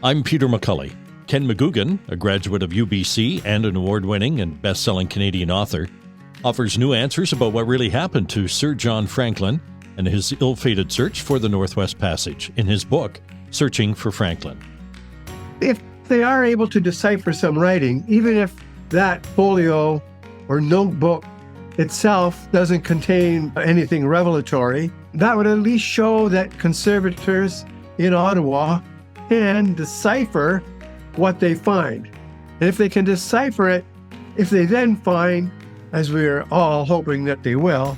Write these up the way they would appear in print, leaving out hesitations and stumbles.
I'm Peter McCully. Ken McGoogan, a graduate of UBC and an award-winning and best-selling Canadian author, offers new answers about what really happened to Sir John Franklin and his ill-fated search for the Northwest Passage in his book, Searching for Franklin. If they are able to decipher some writing, even if that folio or notebook itself doesn't contain anything revelatory, that would at least show that conservators in Ottawa can decipher what they find. And if they can decipher it, if they then find, as we're all hoping that they will,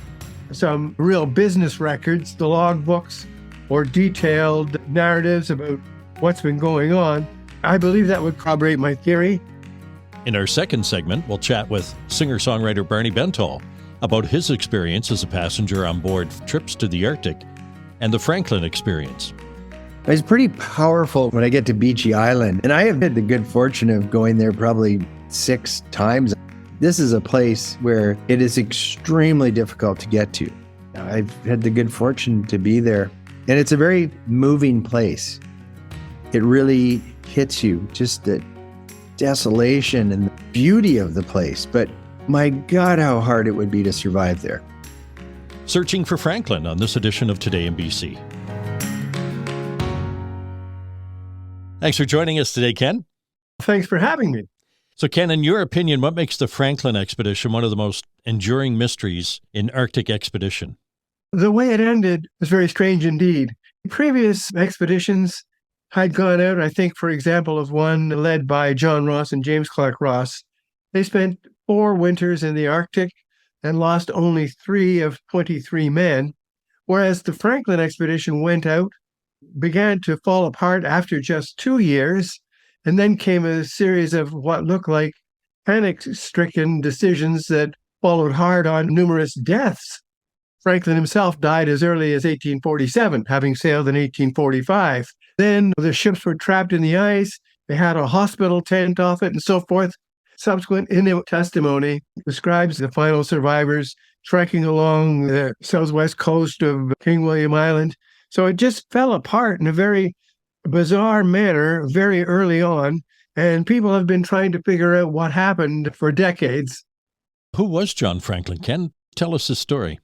some real business records, the logbooks, or detailed narratives about what's been going on, I believe that would corroborate my theory. In our second segment, we'll chat with singer-songwriter Barney Bentall about his experience as a passenger on board trips to the Arctic and the Franklin experience. It's pretty powerful when I get to Beachy Island, and I have had the good fortune of going there probably 6 times. This is a place where it is extremely difficult to get to. I've had the good fortune to be there, and it's a very moving place. It really hits you, just the desolation and the beauty of the place. But my God, how hard it would be to survive there. Searching for Franklin on this edition of Today in BC. Thanks for joining us today, Ken. Thanks for having me. So, Ken, in your opinion, what makes the Franklin expedition one of the most enduring mysteries in Arctic expedition? The way it ended was very strange indeed. Previous expeditions had gone out, I think, for example, of one led by John Ross and James Clark Ross. They spent 4 winters in the Arctic and lost only 3 of 23 men, whereas the Franklin expedition went out, began to fall apart after just 2 years, and then came a series of what looked like panic-stricken decisions that followed hard on numerous deaths. Franklin himself died as early as 1847, having sailed in 1845. Then the ships were trapped in the ice. They had a hospital tent off it and so forth. Subsequent Inuit testimony describes the final survivors trekking along the southwest coast of King William Island. So it just fell apart in a very bizarre manner very early on, and people have been trying to figure out what happened for decades. Who was John Franklin, Ken? Tell us his story.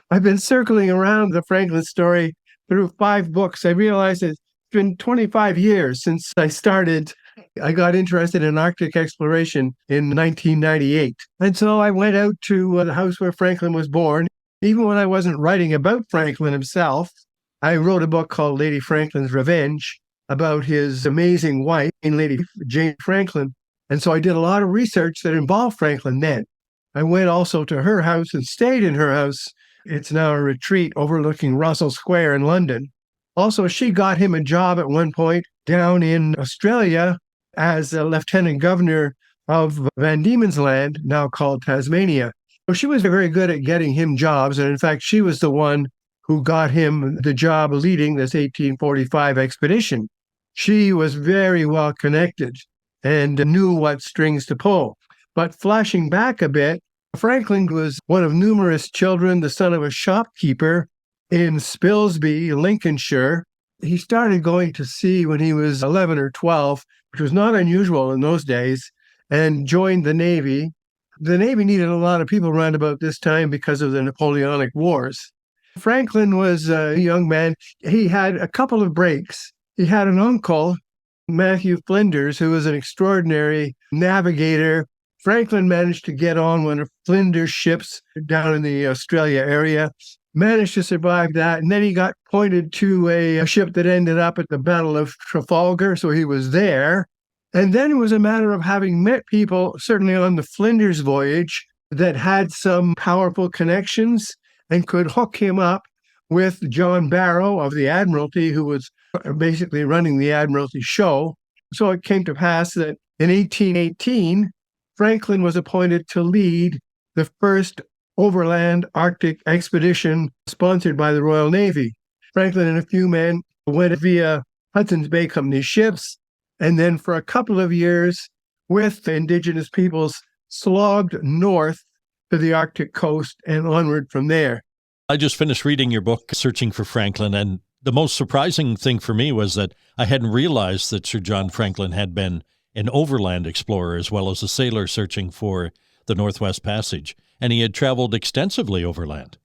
I've been circling around the Franklin story through 5 books. I realized it's been 25 years since I started. I got interested in Arctic exploration in 1998. And so I went out to the house where Franklin was born. Even when I wasn't writing about Franklin himself, I wrote a book called Lady Franklin's Revenge about his amazing wife, Lady Jane Franklin. And so I did a lot of research that involved Franklin then. I went also to her house and stayed in her house. It's now a retreat overlooking Russell Square in London. Also, she got him a job at one point down in Australia as a lieutenant governor of Van Diemen's Land, now called Tasmania. So she was very good at getting him jobs. And in fact, she was the one who got him the job leading this 1845 expedition. She was very well connected and knew what strings to pull. But flashing back a bit, Franklin was one of numerous children, the son of a shopkeeper in Spilsby, Lincolnshire. He started going to sea when he was 11 or 12, which was not unusual in those days, and joined the Navy. The Navy needed a lot of people around about this time because of the Napoleonic Wars. Franklin was a young man. He had a couple of breaks. He had an uncle, Matthew Flinders, who was an extraordinary navigator. Franklin managed to get on one of Flinders' ships down in the Australia area, managed to survive that, and then he got pointed to a ship that ended up at the Battle of Trafalgar, so he was there. And then it was a matter of having met people, certainly on the Flinders voyage, that had some powerful connections and could hook him up with John Barrow of the Admiralty, who was basically running the Admiralty show. So it came to pass that in 1818, Franklin was appointed to lead the first overland Arctic expedition sponsored by the Royal Navy. Franklin and a few men went via Hudson's Bay Company ships, and then for a couple of years with the indigenous peoples slogged north to the Arctic coast and onward from there. I just finished reading your book, Searching for Franklin, and The most surprising thing for me was that I hadn't realized that Sir John Franklin had been an overland explorer as well as a sailor searching for the Northwest Passage, and he had traveled extensively overland.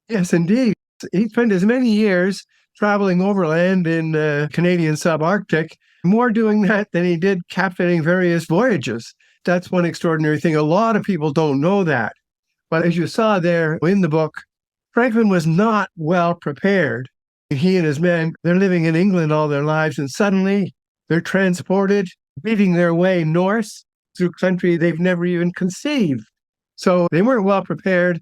Yes, indeed. He spent as many years traveling overland in Canadian subarctic, more doing that than he did captaining various voyages. That's one extraordinary thing. A lot of people don't know that. But as you saw there in the book, Franklin was not well prepared. He and his men, they're living in England all their lives, and suddenly they're transported, beating their way north through country they've never even conceived. So they weren't well prepared,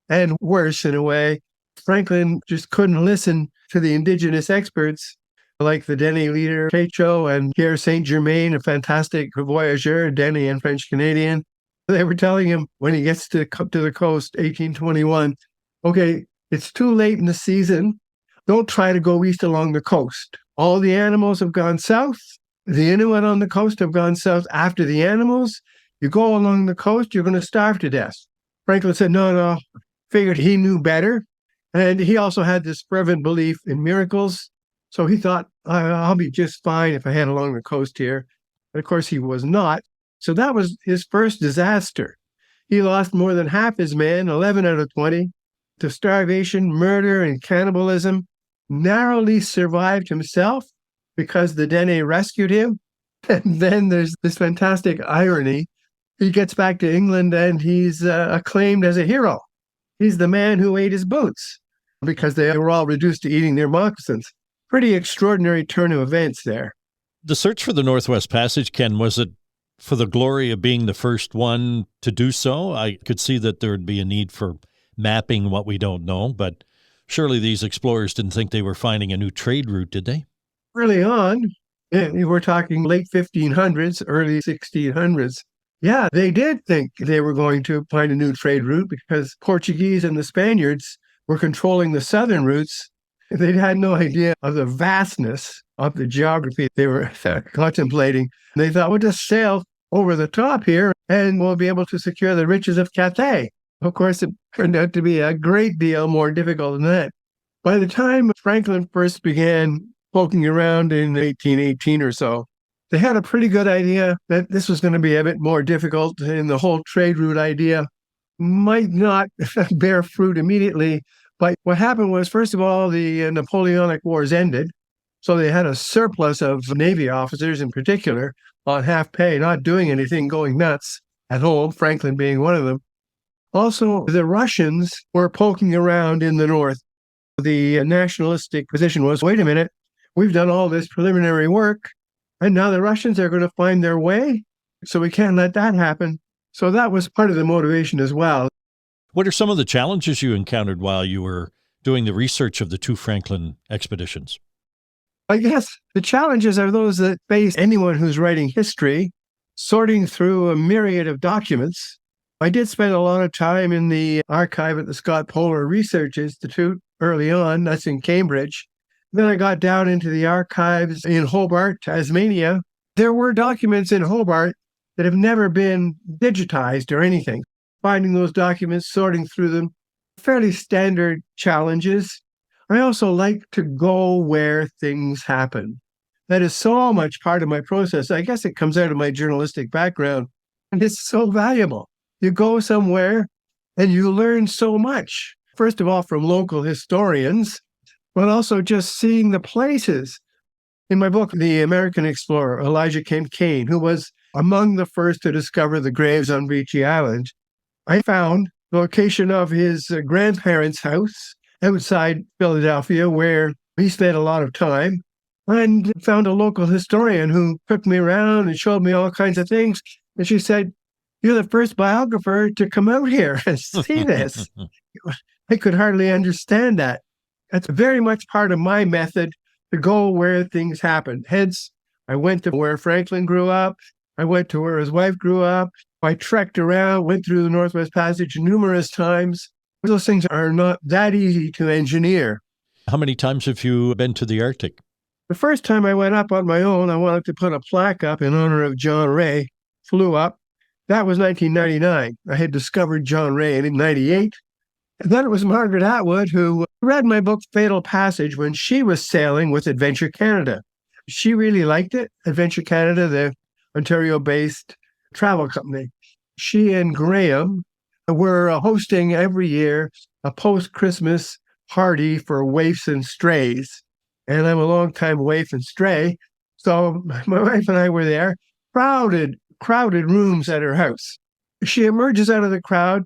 and worse in a way, Franklin just couldn't listen to the indigenous experts like the Denny leader, Techo, and Pierre Saint-Germain, a fantastic voyageur, Denny and French-Canadian. They were telling him when he gets to the coast, 1821, okay, it's too late in the season. Don't try to go east along the coast. All the animals have gone south. The Inuit on the coast have gone south after the animals. You go along the coast, you're going to starve to death. Franklin said, no. Figured he knew better. And he also had this fervent belief in miracles. So he thought, I'll be just fine if I head along the coast here. But of course, he was not. So that was his first disaster. He lost more than half his men, 11 out of 20, to starvation, murder, and cannibalism. Narrowly survived himself because the Dene rescued him. And then there's this fantastic irony. He gets back to England and he's acclaimed as a hero. He's the man who ate his boots because they were all reduced to eating their moccasins. Pretty extraordinary turn of events there. The search for the Northwest Passage, Ken, was it for the glory of being the first one to do so? I could see that there would be a need for mapping what we don't know, but surely these explorers didn't think they were finding a new trade route, did they? Early on, we're talking late 1500s, early 1600s. Yeah, they did think they were going to find a new trade route because Portuguese and the Spaniards were controlling the southern routes. They had no idea of the vastness of the geography they were contemplating. They thought, we'll just sail over the top here and we'll be able to secure the riches of Cathay. Of course, it turned out to be a great deal more difficult than that. By the time Franklin first began poking around in 1818 or so, they had a pretty good idea that this was going to be a bit more difficult, and the whole trade route idea might not bear fruit immediately. But what happened was, first of all, the Napoleonic Wars ended. So they had a surplus of Navy officers in particular on half pay, not doing anything, going nuts at home, Franklin being one of them. Also, the Russians were poking around in the north. The nationalistic position was, wait a minute, we've done all this preliminary work, and now the Russians are going to find their way, so we can't let that happen. So that was part of the motivation as well. What are some of the challenges you encountered while you were doing the research of the two Franklin expeditions? I guess the challenges are those that face anyone who's writing history, sorting through a myriad of documents. I did spend a lot of time in the archive at the Scott Polar Research Institute early on. That's in Cambridge. Then I got down into the archives in Hobart, Tasmania. There were documents in Hobart that have never been digitized or anything. Finding those documents, sorting through them, fairly standard challenges. I also like to go where things happen. That is so much part of my process. I guess it comes out of my journalistic background, and it's so valuable. You go somewhere and you learn so much, first of all, from local historians, but also just seeing the places. In my book, The American Explorer, Elijah Kent Kane, who was among the first to discover the graves on Beechey Island, I found the location of his grandparents' house outside Philadelphia, where he spent a lot of time, and found a local historian who took me around and showed me all kinds of things. And she said, "You're the first biographer to come out here and see this." I could hardly understand that. That's very much part of my method, to go where things happen. Hence, I went to where Franklin grew up. I went to where his wife grew up. I trekked around, went through the Northwest Passage numerous times. Those things are not that easy to engineer. How many times have you been to the Arctic? The first time I went up on my own, I wanted to put a plaque up in honor of John Ray. Flew up. That was 1999. I had discovered John Ray in 98. And then it was Margaret Atwood who read my book, Fatal Passage, when she was sailing with Adventure Canada. She really liked it. Adventure Canada, the Ontario-based travel company. She and Graham were hosting every year a post-Christmas party for waifs and strays. And I'm a long-time waif and stray. So my wife and I were there, crowded rooms at her house. She emerges out of the crowd,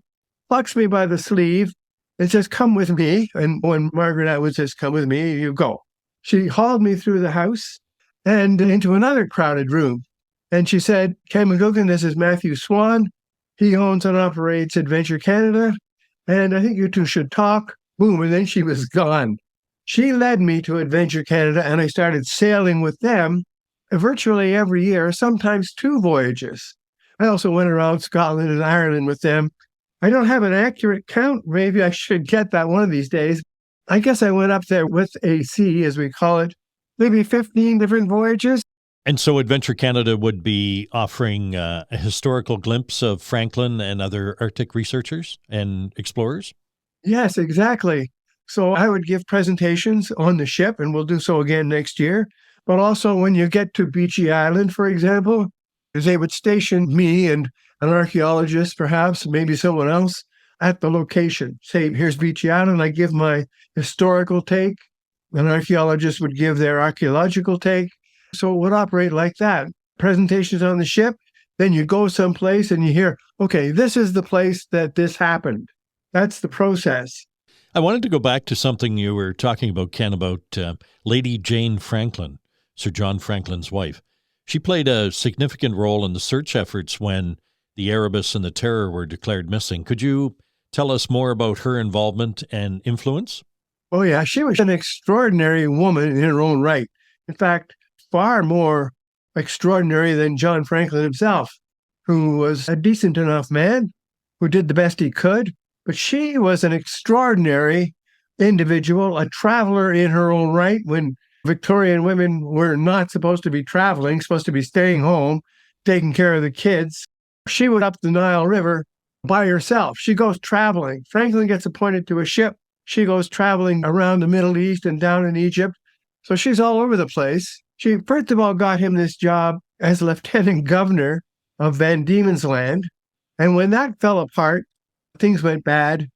plucks me by the sleeve, and says, "Come with me." And when Margaret Atwood says, "Come with me," you go. She hauled me through the house and into another crowded room. And she said, "Ken McGoogan, this is Matthew Swan. He owns and operates Adventure Canada. And I think you two should talk." Boom. And then she was gone. She led me to Adventure Canada, and I started sailing with them virtually every year, sometimes 2 voyages. I also went around Scotland and Ireland with them. I don't have an accurate count. Maybe I should get that one of these days. I guess I went up there with AC, as we call it, maybe 15 different voyages. And so Adventure Canada would be offering a historical glimpse of Franklin and other Arctic researchers and explorers? Yes, exactly. So I would give presentations on the ship, and we'll do so again next year. But also when you get to Beechey Island, for example, they would station me and an archaeologist, perhaps, maybe someone else, at the location. Say, here's Beechey Island. I give my historical take. An archaeologist would give their archaeological take. So it would operate like that. Presentations on the ship, then you go someplace and you hear, okay, this is the place that this happened. That's the process. I wanted to go back to something you were talking about, Ken, about Lady Jane Franklin, Sir John Franklin's wife. She played a significant role in the search efforts when the Erebus and the Terror were declared missing. Could you tell us more about her involvement and influence? Oh, yeah. She was an extraordinary woman in her own right. In fact, far more extraordinary than John Franklin himself, who was a decent enough man, who did the best he could. But she was an extraordinary individual, a traveler in her own right, when Victorian women were not supposed to be traveling, supposed to be staying home, taking care of the kids. She went up the Nile River by herself. She goes traveling. Franklin gets appointed to a ship. She goes traveling around the Middle East and down in Egypt. So she's all over the place. She, first of all, got him this job as lieutenant governor of Van Diemen's Land. And when that fell apart, things went bad.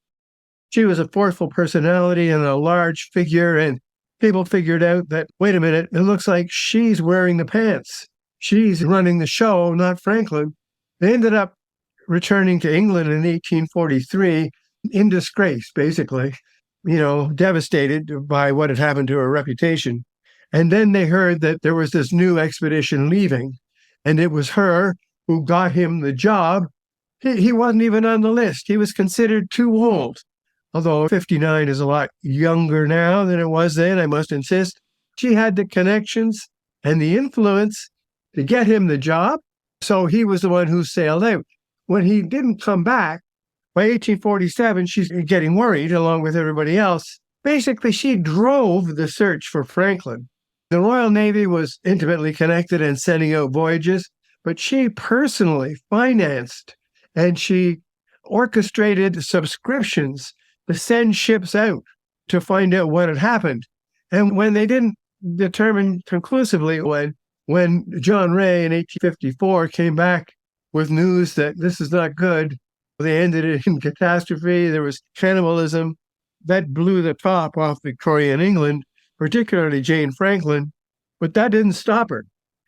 She was a forceful personality and a large figure, and people figured out that, wait a minute, it looks like she's wearing the pants. She's running the show, not Franklin. They ended up returning to England in 1843 in disgrace, basically, devastated by what had happened to her reputation. And then they heard that there was this new expedition leaving, and it was her who got him the job. He wasn't even on the list. He was considered too old. Although 59 is a lot younger now than it was then, I must insist. She had the connections and the influence to get him the job. So he was the one who sailed out. When he didn't come back, by 1847, she's getting worried along with everybody else. Basically, she drove the search for Franklin. The Royal Navy was intimately connected and sending out voyages, but she personally financed and she orchestrated subscriptions to send ships out to find out what had happened. And when they didn't determine conclusively, when John Ray in 1854 came back with news that this is not good, they ended it in catastrophe. There was cannibalism. That blew the top off Victorian England, particularly Jane Franklin. But that didn't stop her.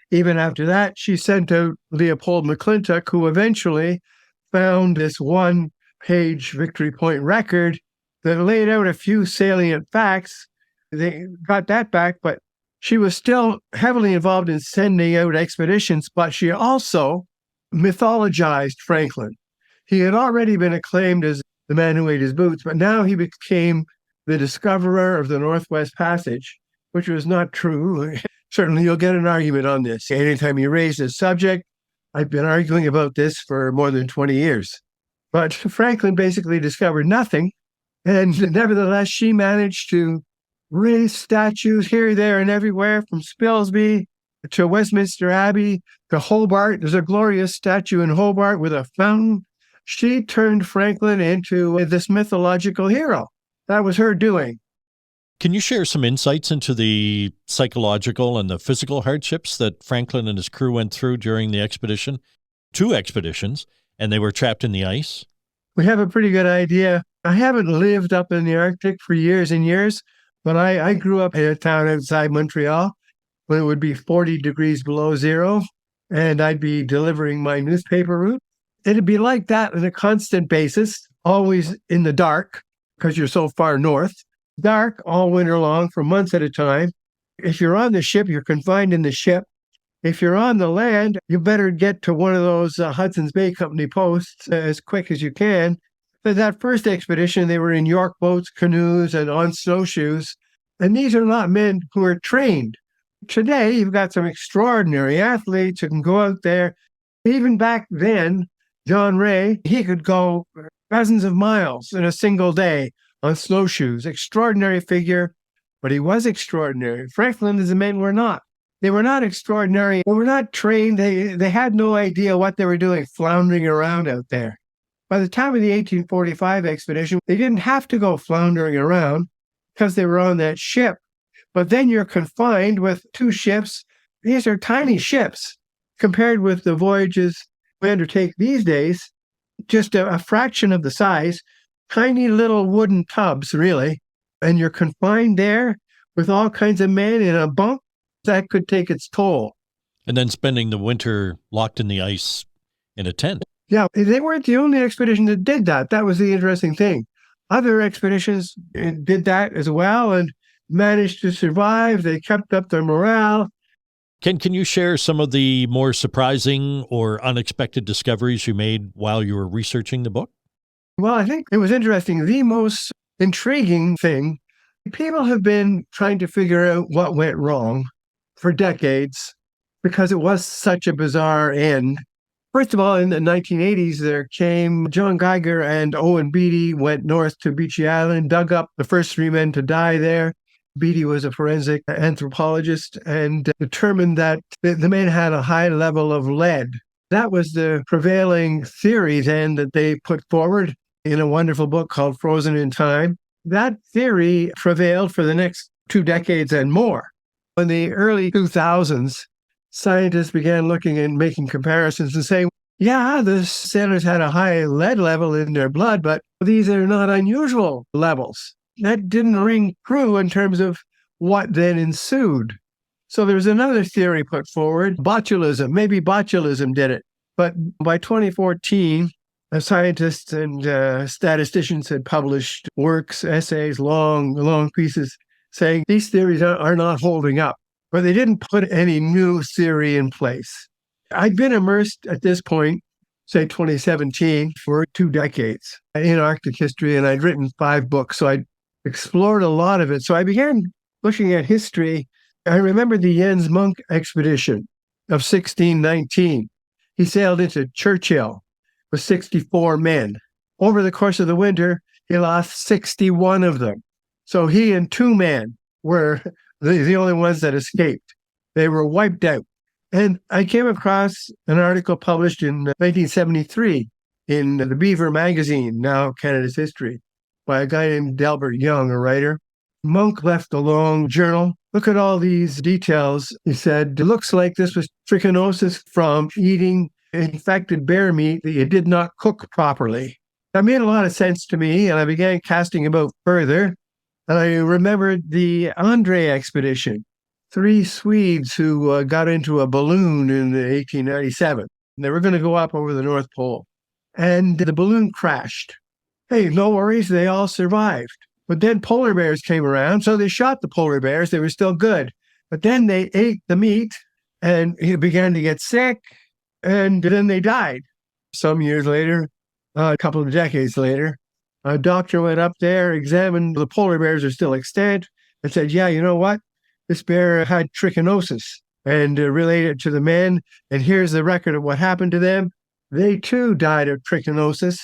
Even after that, she sent out Leopold McClintock, who eventually found this one-page Victory Point record that laid out a few salient facts. They got that back, but she was still heavily involved in sending out expeditions, but she also mythologized Franklin. He had already been acclaimed as the man who ate his boots, but now he became the discoverer of the Northwest Passage, which was not true. Certainly you'll get an argument on this. Anytime you raise this subject, I've been arguing about this for more than 20 years. But Franklin basically discovered nothing, and nevertheless, she managed to raise statues here, there, and everywhere, from Spilsby to Westminster Abbey to Hobart. There's a glorious statue in Hobart with a fountain. She turned Franklin into this mythological hero. That was her doing. Can you share some insights into the psychological and the physical hardships that Franklin and his crew went through during the expedition? 2 expeditions, and they were trapped in the ice? We have a pretty good idea. I haven't lived up in the Arctic for years and years, but I grew up in a town outside Montreal when it would be 40 degrees below zero, and I'd be delivering my newspaper route. It'd be like that on a constant basis, always in the dark, because you're so far north. Dark all winter long for months at a time. If you're on the ship, you're confined in the ship. If you're on the land, you better get to one of those Hudson's Bay Company posts as quick as you can. But that first expedition, they were in York boats, canoes, and on snowshoes. And these are not men who are trained. Today, you've got some extraordinary athletes who can go out there. Even back then, John Ray, he could go dozens of miles in a single day on snowshoes. Extraordinary figure, but he was extraordinary. Franklin and the men were not. They were not extraordinary. They were not trained. They had no idea what they were doing, floundering around out there. By the time of the 1845 expedition, they didn't have to go floundering around because they were on that ship. But then you're confined with 2 ships. These are tiny ships compared with the voyages we undertake these days, just a fraction of the size, tiny little wooden tubs, really. And you're confined there with all kinds of men in a bunk. That could take its toll. And then spending the winter locked in the ice in a tent. Yeah, they weren't the only expedition that did that. That was the interesting thing. Other expeditions did that as well and managed to survive. They kept up their morale. Ken, can you share some of the more surprising or unexpected discoveries you made while you were researching the book? Well, I think it was interesting. The most intriguing thing, people have been trying to figure out what went wrong for decades because it was such a bizarre end. First of all, in the 1980s, there came John Geiger and Owen Beatty went north to Beechey Island, dug up the first 3 men to die there. Beatty was a forensic anthropologist and determined that the men had a high level of lead. That was the prevailing theory then that they put forward in a wonderful book called Frozen in Time. That theory prevailed for the next 2 decades and more. In the early 2000s, scientists began looking and making comparisons and saying, yeah, the sailors had a high lead level in their blood, but these are not unusual levels. That didn't ring true in terms of what then ensued. So there's another theory put forward, botulism. Maybe botulism did it. But by 2014, scientists and statisticians had published works, essays, long pieces saying these theories are not holding up. But they didn't put any new theory in place. I'd been immersed at this point, say 2017, for 2 decades in Arctic history, and I'd written 5 books, so I'd explored a lot of it. So I began looking at history. I remember the Jens Munk expedition of 1619. He sailed into Churchill with 64 men. Over the course of the winter, he lost 61 of them. So he and 2 men were the only ones that escaped. They were wiped out. And I came across an article published in 1973 in the Beaver magazine, now Canada's History, by a guy named Delbert Young, a writer. Monk left a long journal. Look at all these details. He said, it looks like this was trichinosis from eating infected bear meat that you did not cook properly. That made a lot of sense to me, and I began casting about further. And I remembered the Andre expedition, 3 Swedes who got into a balloon in 1897. They were going to go up over the North Pole. And the balloon crashed. Hey, no worries, they all survived. But then polar bears came around, so they shot the polar bears. They were still good. But then they ate the meat, and he began to get sick, and then they died. Some years later, a couple of decades later, a doctor went up there, examined the polar bears are still extant, and said, yeah, you know what? This bear had trichinosis and related to the men. And here's the record of what happened to them. They too died of trichinosis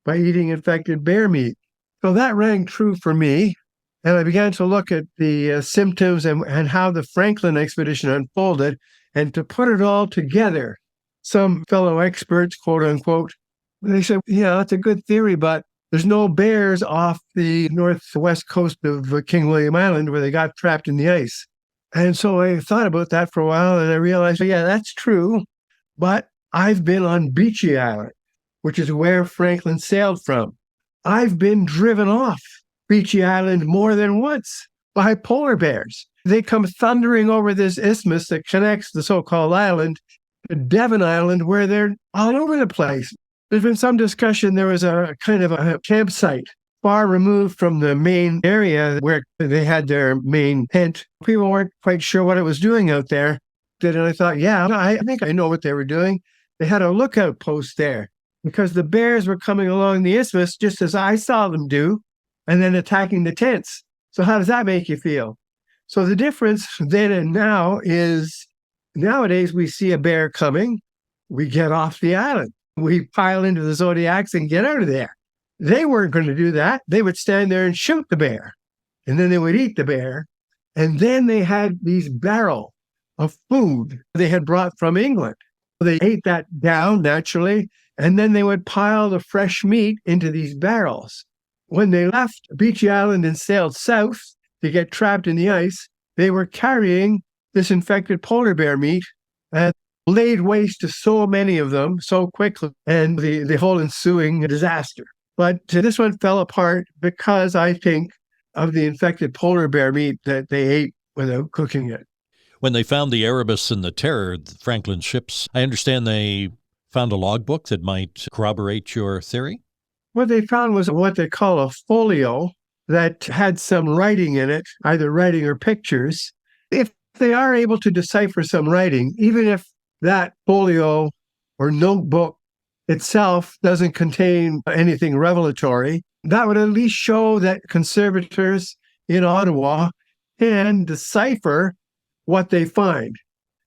by eating infected bear meat. So that rang true for me. And I began to look at the symptoms and how the Franklin expedition unfolded. And to put it all together, some fellow experts, quote unquote, they said, yeah, that's a good theory, but There's no bears off the northwest coast of King William Island where they got trapped in the ice. And so I thought about that for a while, and I realized, yeah, that's true. But I've been on Beechy Island, which is where Franklin sailed from. I've been driven off Beechy Island more than once by polar bears. They come thundering over this isthmus that connects the so-called island to Devon Island, where they're all over the place. There's been some discussion. There was a kind of a campsite far removed from the main area where they had their main tent. People weren't quite sure what it was doing out there. And I thought, yeah, I think I know what they were doing. They had a lookout post there because the bears were coming along the isthmus just as I saw them do, and then attacking the tents. So how does that make you feel? So the difference then and now is nowadays we see a bear coming, we get off the island. We pile into the Zodiacs and get out of there. They weren't going to do that. They would stand there and shoot the bear, and then they would eat the bear. And then they had these barrels of food they had brought from England. They ate that down naturally, and then they would pile the fresh meat into these barrels. When they left Beechy Island and sailed south to get trapped in the ice, they were carrying this infected polar bear meat and laid waste to so many of them so quickly, and the whole ensuing disaster. But this one fell apart because I think of the infected polar bear meat that they ate without cooking it. When they found the Erebus and the Terror, Franklin's ships, I understand they found a logbook that might corroborate your theory? What they found was what they call a folio that had some writing in it, either writing or pictures. If they are able to decipher some writing, even if that folio or notebook itself doesn't contain anything revelatory, that would at least show that conservators in Ottawa can decipher what they find.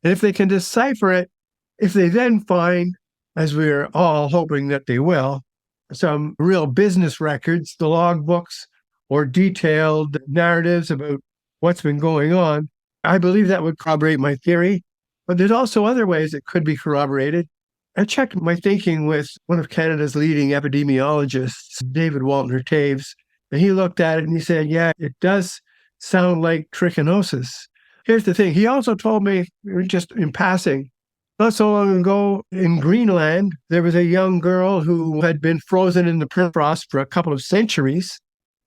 And if they can decipher it, if they then find, as we're all hoping that they will, some real business records, the logbooks, or detailed narratives about what's been going on, I believe that would corroborate my theory. But there's also other ways it could be corroborated. I checked my thinking with one of Canada's leading epidemiologists, David Waltner-Taves, and he looked at it and he said, yeah, it does sound like trichinosis. Here's the thing. He also told me, just in passing, not so long ago in Greenland, there was a young girl who had been frozen in the permafrost for a couple of centuries.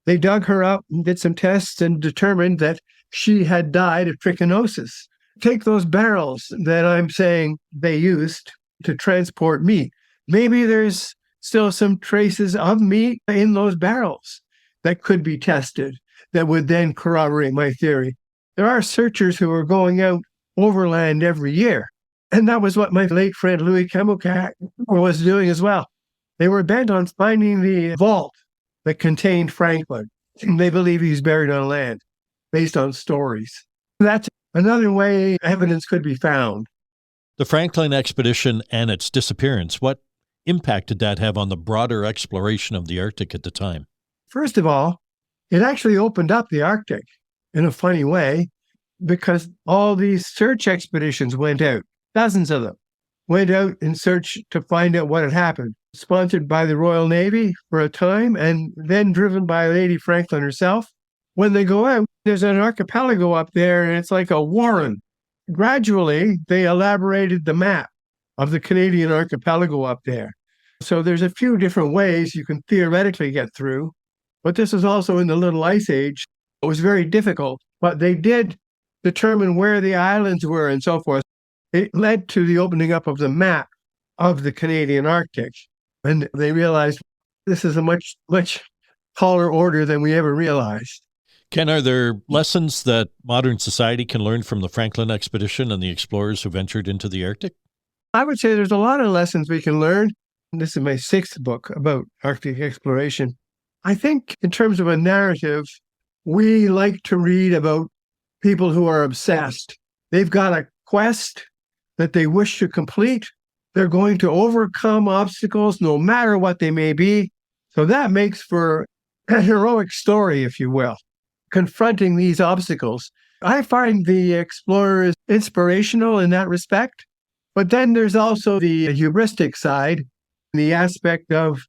They dug her up and did some tests and determined that she had died of trichinosis. Take those barrels that I'm saying they used to transport meat. Maybe there's still some traces of meat in those barrels that could be tested that would then corroborate my theory. There are searchers who are going out overland every year. And that was what my late friend Louis Camucat was doing as well. They were bent on finding the vault that contained Franklin. And they believe he's buried on land based on stories. That's another way evidence could be found. The Franklin expedition and its disappearance, what impact did that have on the broader exploration of the Arctic at the time? First of all, it actually opened up the Arctic in a funny way because all these search expeditions went out. Dozens of them went out in search to find out what had happened. Sponsored by the Royal Navy for a time and then driven by Lady Franklin herself. When they go out, there's an archipelago up there and it's like a warren. Gradually, they elaborated the map of the Canadian archipelago up there. So there's a few different ways you can theoretically get through. But this is also in the Little Ice Age. It was very difficult, but they did determine where the islands were and so forth. It led to the opening up of the map of the Canadian Arctic. And they realized this is a much, much taller order than we ever realized. Ken, are there lessons that modern society can learn from the Franklin expedition and the explorers who ventured into the Arctic? I would say there's a lot of lessons we can learn. This is my 6th book about Arctic exploration. I think in terms of a narrative, we like to read about people who are obsessed. They've got a quest that they wish to complete. They're going to overcome obstacles no matter what they may be. So that makes for a heroic story, if you will, confronting these obstacles. I find the explorers inspirational in that respect. But then there's also the hubristic side, the aspect of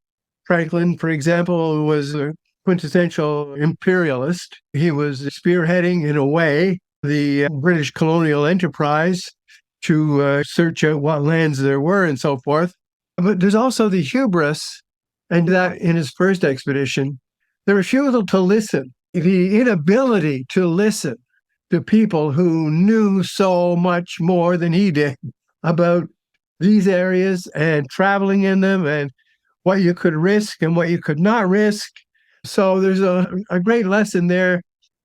Franklin, for example, was a quintessential imperialist. He was spearheading, in a way, the British colonial enterprise to search out what lands there were and so forth. But there's also the hubris, and that in his first expedition, the refusal to listen, the inability to listen to people who knew so much more than he did about these areas and traveling in them and what you could risk and what you could not risk. So there's a great lesson there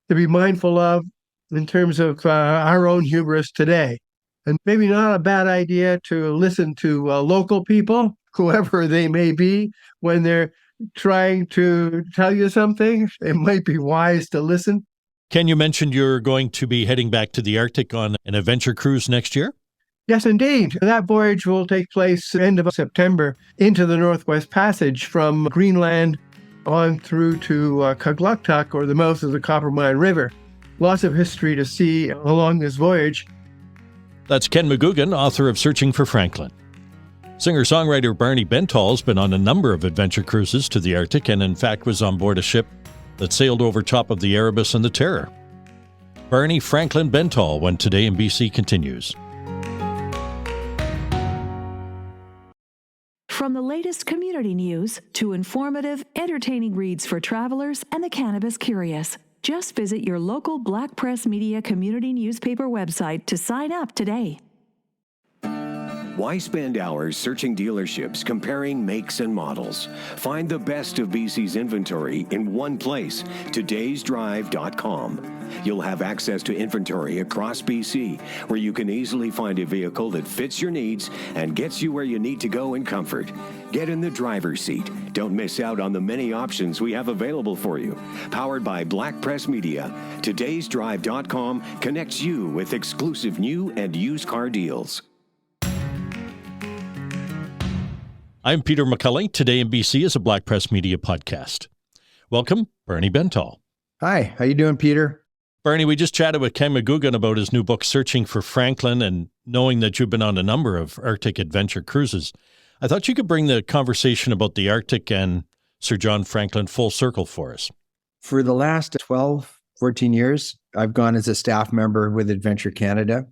to be mindful of in terms of our own hubris today. And maybe not a bad idea to listen to local people, whoever they may be, when they're trying to tell you something. It might be wise to listen. Ken, you mentioned you're going to be heading back to the Arctic on an adventure cruise next year? Yes, indeed. That voyage will take place end of September into the Northwest Passage from Greenland on through to Kugluktuk, or the mouth of the Coppermine River. Lots of history to see along this voyage. That's Ken McGoogan, author of Searching for Franklin. Singer-songwriter Barney Bentall has been on a number of adventure cruises to the Arctic and in fact was on board a ship that sailed over top of the Erebus and the Terror. Barney Franklin Bentall, When Today in BC continues. From the latest community news to informative, entertaining reads for travelers and the cannabis curious, just visit your local Black Press Media community newspaper website to sign up today. Why spend hours searching dealerships, comparing makes and models? Find the best of BC's inventory in one place, todaysdrive.com. You'll have access to inventory across BC, where you can easily find a vehicle that fits your needs and gets you where you need to go in comfort. Get in the driver's seat. Don't miss out on the many options we have available for you. Powered by Black Press Media, todaysdrive.com connects you with exclusive new and used car deals. I'm Peter McCully. Today in BC is a Black Press Media podcast. Welcome, Barney Bentall. Hi, how you doing, Peter? Barney, we just chatted with Ken McGoogan about his new book, Searching for Franklin, and knowing that you've been on a number of Arctic adventure cruises, I thought you could bring the conversation about the Arctic and Sir John Franklin full circle for us. For the last 12, 14 years, I've gone as a staff member with Adventure Canada.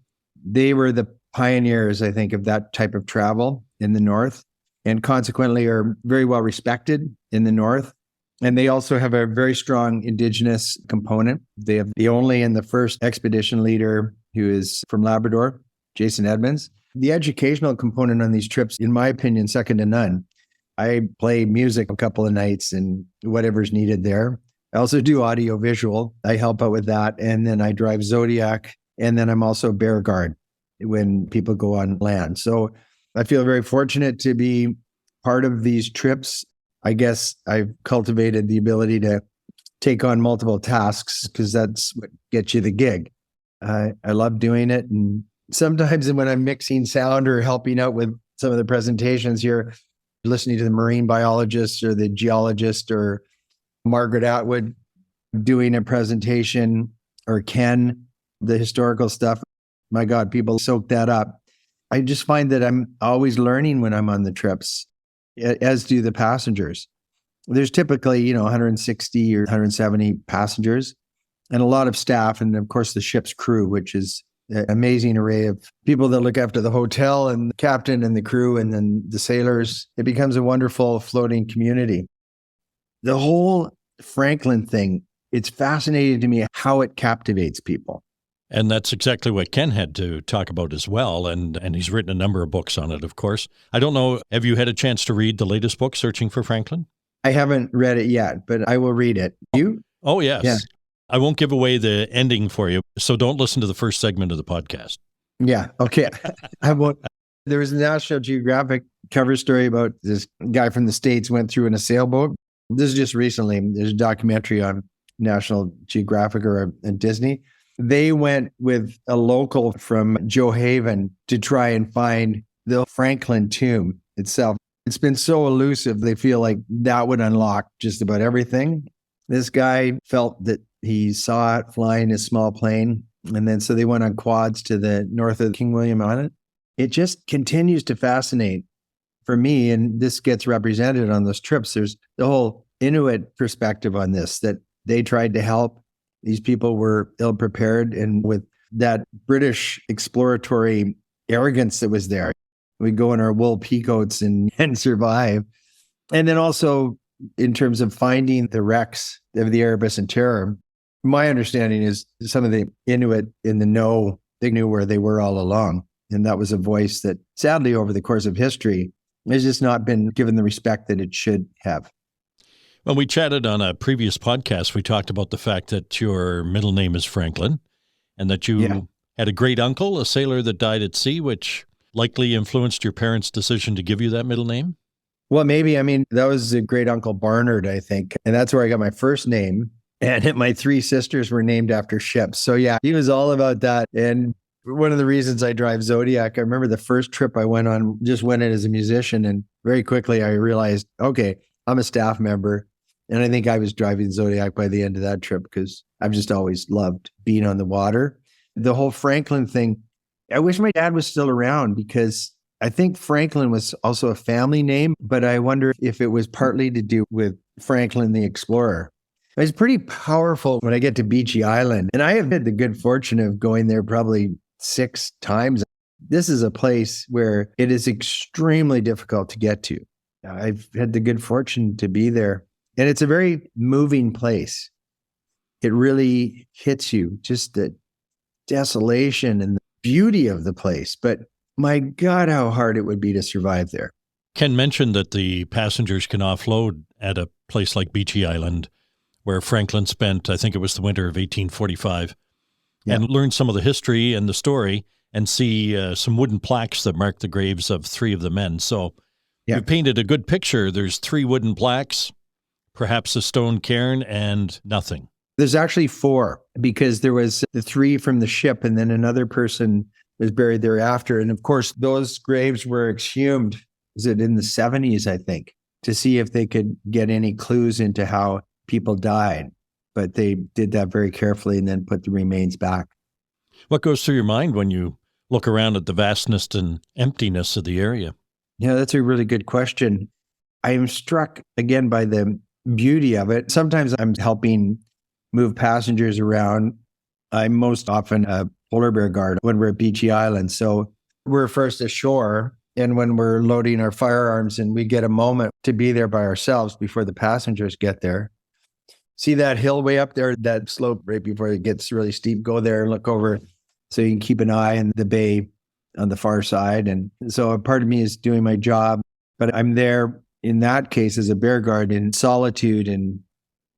They were the pioneers, I think, of that type of travel in the North, and consequently are very well respected in the North. And they also have a very strong Indigenous component. They have the only and the first expedition leader who is from Labrador, Jason Edmonds. The educational component on these trips, in my opinion, second to none. I play music a couple of nights and whatever's needed there. I also do audio visual. I help out with that. And then I drive Zodiac. And then I'm also bear guard when people go on land. So I feel very fortunate to be part of these trips. I guess I've cultivated the ability to take on multiple tasks because that's what gets you the gig. I love doing it. And sometimes when I'm mixing sound or helping out with some of the presentations here, listening to the marine biologist or the geologist or Margaret Atwood doing a presentation, or Ken, the historical stuff, my God, people soak that up. I just find that I'm always learning when I'm on the trips, as do the passengers. There's typically, 160 or 170 passengers and a lot of staff. And of course, the ship's crew, which is an amazing array of people that look after the hotel and the captain and the crew and then the sailors. It becomes a wonderful floating community. The whole Franklin thing, it's fascinating to me how it captivates people. And that's exactly what Ken had to talk about as well. And he's written a number of books on it, of course. I don't know, have you had a chance to read the latest book, Searching for Franklin? I haven't read it yet, but I will read it. You? Oh, yes. Yeah. I won't give away the ending for you, so don't listen to the first segment of the podcast. Yeah, okay. I won't. There was a National Geographic cover story about this guy from the States went through in a sailboat. This is just recently. There's a documentary on National Geographic or Disney. They went with a local from Joe Haven to try and find the Franklin tomb itself. It's been so elusive, they feel like that would unlock just about everything. This guy felt that he saw it flying his small plane. And then so they went on quads to the north of King William Island. It just continues to fascinate for me, and this gets represented on those trips, there's the whole Inuit perspective on this, that they tried to help. These people were ill-prepared, and with that British exploratory arrogance that was there, we go in our wool peacoats and survive. And then also in terms of finding the wrecks of the Erebus and Terror, my understanding is some of the Inuit in the know, they knew where they were all along. And that was a voice that sadly over the course of history has just not been given the respect that it should have. When we chatted on a previous podcast, we talked about the fact that your middle name is Franklin and that you had a great uncle, a sailor that died at sea, which likely influenced your parents' decision to give you that middle name. Well, maybe. I mean, that was a great uncle Barnard, I think. And that's where I got my first name. And my three sisters were named after ships. So yeah, he was all about that. And one of the reasons I drive Zodiac, I remember the first trip I went on, just went in as a musician. And very quickly I realized, okay, I'm a staff member. And I think I was driving Zodiac by the end of that trip because I've just always loved being on the water. The whole Franklin thing, I wish my dad was still around because I think Franklin was also a family name, but I wonder if it was partly to do with Franklin the Explorer. It's pretty powerful when I get to Beachy Island. And I have had the good fortune of going there probably 6 times. This is a place where it is extremely difficult to get to. I've had the good fortune to be there. And it's a very moving place. It really hits you, just the desolation and the beauty of the place. But my God, how hard it would be to survive there. Ken mentioned that the passengers can offload at a place like Beachy Island, where Franklin spent, I think it was the winter of 1845, and learn some of the history and the story and see some wooden plaques that mark the graves of 3 of the men. So you painted a good picture. There's 3 wooden plaques, perhaps a stone cairn, and nothing. There's actually 4 because there was the 3 from the ship and then another person was buried thereafter. And of course, those graves were exhumed, was it in the 70s, I think, to see if they could get any clues into how people died. But they did that very carefully and then put the remains back. What goes through your mind when you look around at the vastness and emptiness of the area? Yeah, that's a really good question. I am struck again by the beauty of it. Sometimes I'm helping move passengers around. I'm most often a polar bear guard when we're at Beachy Island. So we're first ashore, and when we're loading our firearms and we get a moment to be there by ourselves before the passengers get there. See that hill way up there, that slope right before it gets really steep, go there and look over so you can keep an eye on the bay on the far side. And so a part of me is doing my job, but I'm there in that case as a bear guard in solitude, and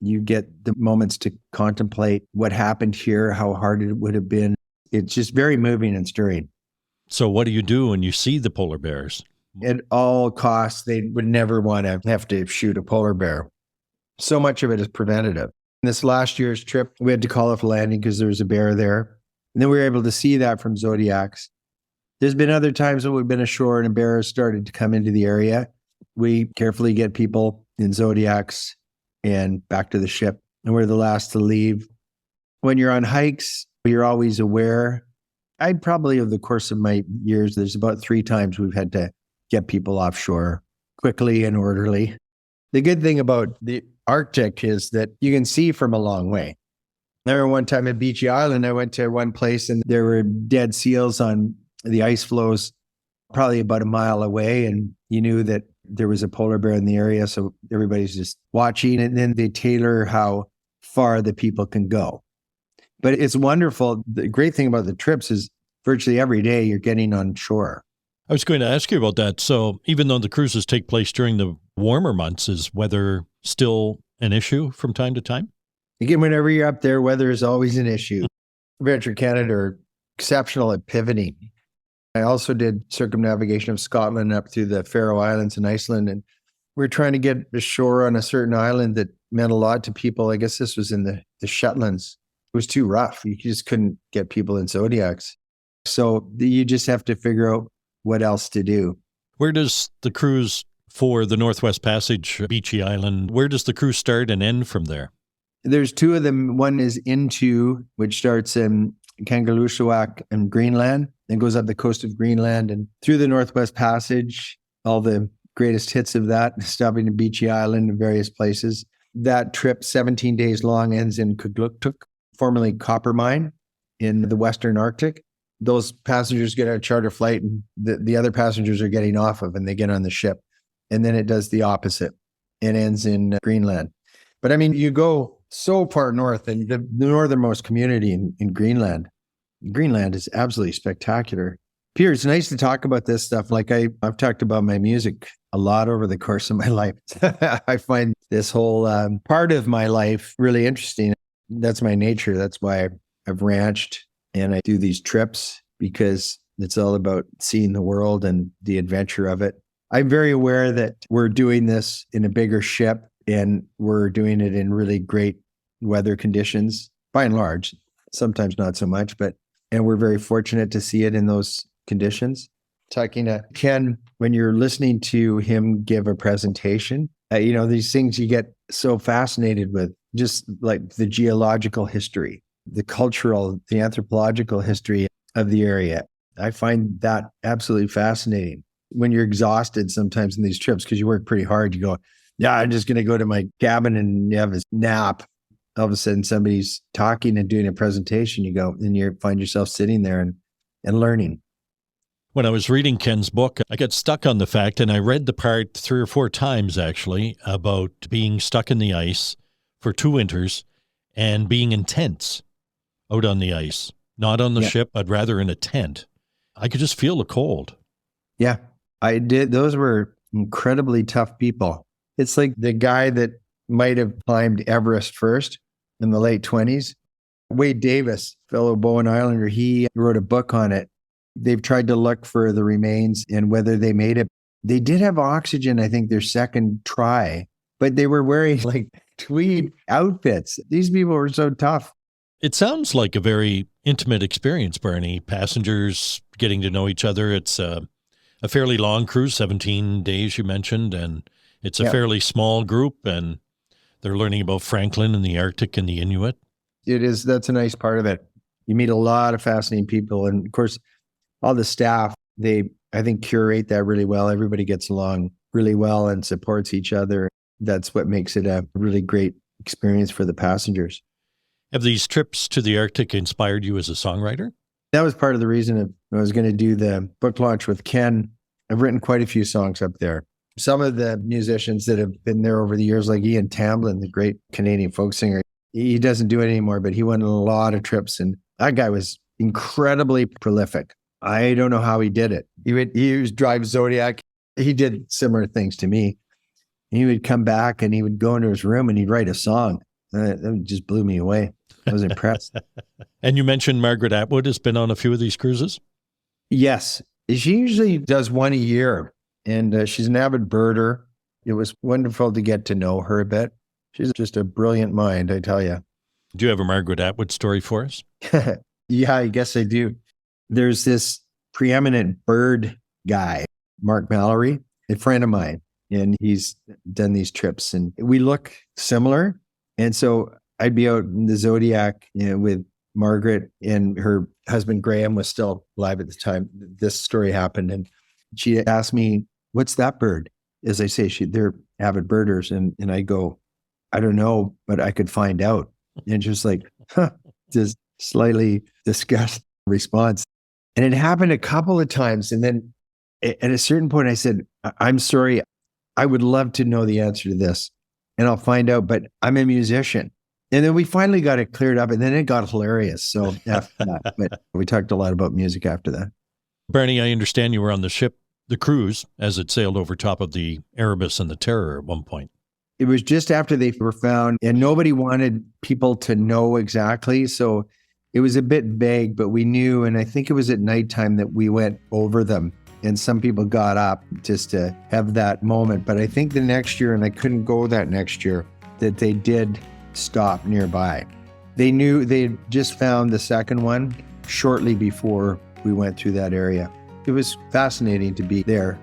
you get the moments to contemplate what happened here, how hard it would have been. It's just very moving and stirring. So what do you do when you see the polar bears? At all costs, they would never want to have to shoot a polar bear. So much of it is preventative. This last year's trip, we had to call off landing because there was a bear there. And then we were able to see that from Zodiacs. There's been other times when we've been ashore and a bear has started to come into the area. We carefully get people in Zodiacs and back to the ship. And we're the last to leave. When you're on hikes, you're always aware. I'd probably, over the course of my years, there's about 3 times we've had to get people offshore quickly and orderly. The good thing about the Arctic is that you can see from a long way. I remember one time at Beachy Island, I went to one place and there were dead seals on the ice floes probably about a mile away. And you knew that there was a polar bear in the area. So everybody's just watching, and then they tailor how far the people can go. But it's wonderful. The great thing about the trips is virtually every day you're getting on shore. I was going to ask you about that. So even though the cruises take place during the warmer months, is weather still an issue from time to time? Again, whenever you're up there, weather is always an issue. Adventure Canada are exceptional at pivoting. I also did circumnavigation of Scotland up through the Faroe Islands and Iceland. And we're trying to get ashore on a certain island that meant a lot to people. I guess this was in the Shetlands. It was too rough. You just couldn't get people in Zodiacs. So you just have to figure out what else to do. Where does the cruise for the Northwest Passage, Beachy Island, where does the cruise start and end from there? There's 2 of them. One is into, which starts in Kangerlussuaq and Greenland, then goes up the coast of Greenland and through the Northwest Passage, all the greatest hits of that, stopping in Beechy Island and various places. That trip, 17 days long, ends in Kugluktuk, formerly copper mine in the Western Arctic. Those passengers get a charter flight and the other passengers are getting off of, and they get on the ship. And then it does the opposite. It ends in Greenland. But I mean, you go so far north, and the northernmost community in Greenland. Greenland is absolutely spectacular. Peter, it's nice to talk about this stuff. Like I've talked about my music a lot over the course of my life. I find this whole part of my life really interesting. That's my nature. That's why I've ranched and I do these trips, because it's all about seeing the world and the adventure of it. I'm very aware that we're doing this in a bigger ship, and we're doing it in really great weather conditions, by and large, sometimes not so much, and we're very fortunate to see it in those conditions. Talking to Ken, when you're listening to him give a presentation, these things you get so fascinated with, just like the geological history, the cultural, the anthropological history of the area. I find that absolutely fascinating. When you're exhausted sometimes in these trips, because you work pretty hard, you go, yeah, I'm just going to go to my cabin and have a nap. All of a sudden, somebody's talking and doing a presentation. You go and you find yourself sitting there and learning. When I was reading Ken's book, I got stuck on the fact, and I read the part 3 or 4 times actually, about being stuck in the ice for 2 winters and being in tents out on the ice, not on the ship, but rather in a tent. I could just feel the cold. Yeah, I did. Those were incredibly tough people. It's like the guy that might have climbed Everest first in the late 20s. Wade Davis, fellow Bowen Islander, he wrote a book on it. They've tried to look for the remains and whether they made it. They did have oxygen, I think, their second try, but they were wearing like tweed outfits. These people were so tough. It sounds like a very intimate experience, Barney. Passengers getting to know each other. It's a fairly long cruise, 17 days you mentioned, and it's a fairly small group, and they're learning about Franklin and the Arctic and the Inuit. It is. That's a nice part of it. You meet a lot of fascinating people. And of course, all the staff, they, I think, curate that really well. Everybody gets along really well and supports each other. That's what makes it a really great experience for the passengers. Have these trips to the Arctic inspired you as a songwriter? That was part of the reason I was going to do the book launch with Ken. I've written quite a few songs up there. Some of the musicians that have been there over the years, like Ian Tamblyn, the great Canadian folk singer, he doesn't do it anymore, but he went on a lot of trips, and that guy was incredibly prolific. I don't know how he did it. He would drive Zodiac. He did similar things to me. He would come back and he would go into his room and he'd write a song. That just blew me away. I was impressed. And you mentioned Margaret Atwood has been on a few of these cruises? Yes. She usually does one a year, and she's an avid birder. It was wonderful to get to know her a bit. She's just a brilliant mind, I tell you. Do you have a Margaret Atwood story for us? Yeah, I guess I do. There's this preeminent bird guy, Mark Mallory, a friend of mine, and he's done these trips, and we look similar. And so I'd be out in the Zodiac, with Margaret, and her husband Graham was still alive at the time this story happened. And she asked me, "What's that bird?" As I say, they're avid birders. And I go, "I don't know, but I could find out." And just like, just slightly disgusted response. And it happened a couple of times. And then at a certain point I said, "I'm sorry, I would love to know the answer to this, and I'll find out, but I'm a musician." And then we finally got it cleared up, and then it got hilarious. So after that, but we talked a lot about music after that. Barney, I understand you were on the ship, the cruise, as it sailed over top of the Erebus and the Terror at one point. It was just after they were found, and nobody wanted people to know exactly. So it was a bit vague, but we knew, and I think it was at nighttime that we went over them. And some people got up just to have that moment. But I think the next year, and I couldn't go that next year, that they did stop nearby. They knew they had just found the second one shortly before we went through that area. It was fascinating to be there.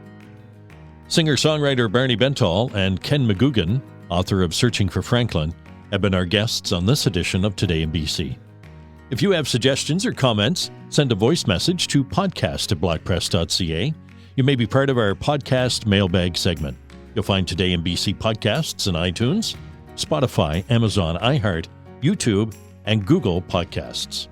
Singer-songwriter Barney Bentall and Ken McGoogan, author of Searching for Franklin, have been our guests on this edition of Today in BC. If you have suggestions or comments, send a voice message to podcast@blackpress.ca. you may be part of our podcast mailbag segment. You'll find Today in BC podcasts in iTunes, Spotify, Amazon, iHeart, YouTube, and Google Podcasts.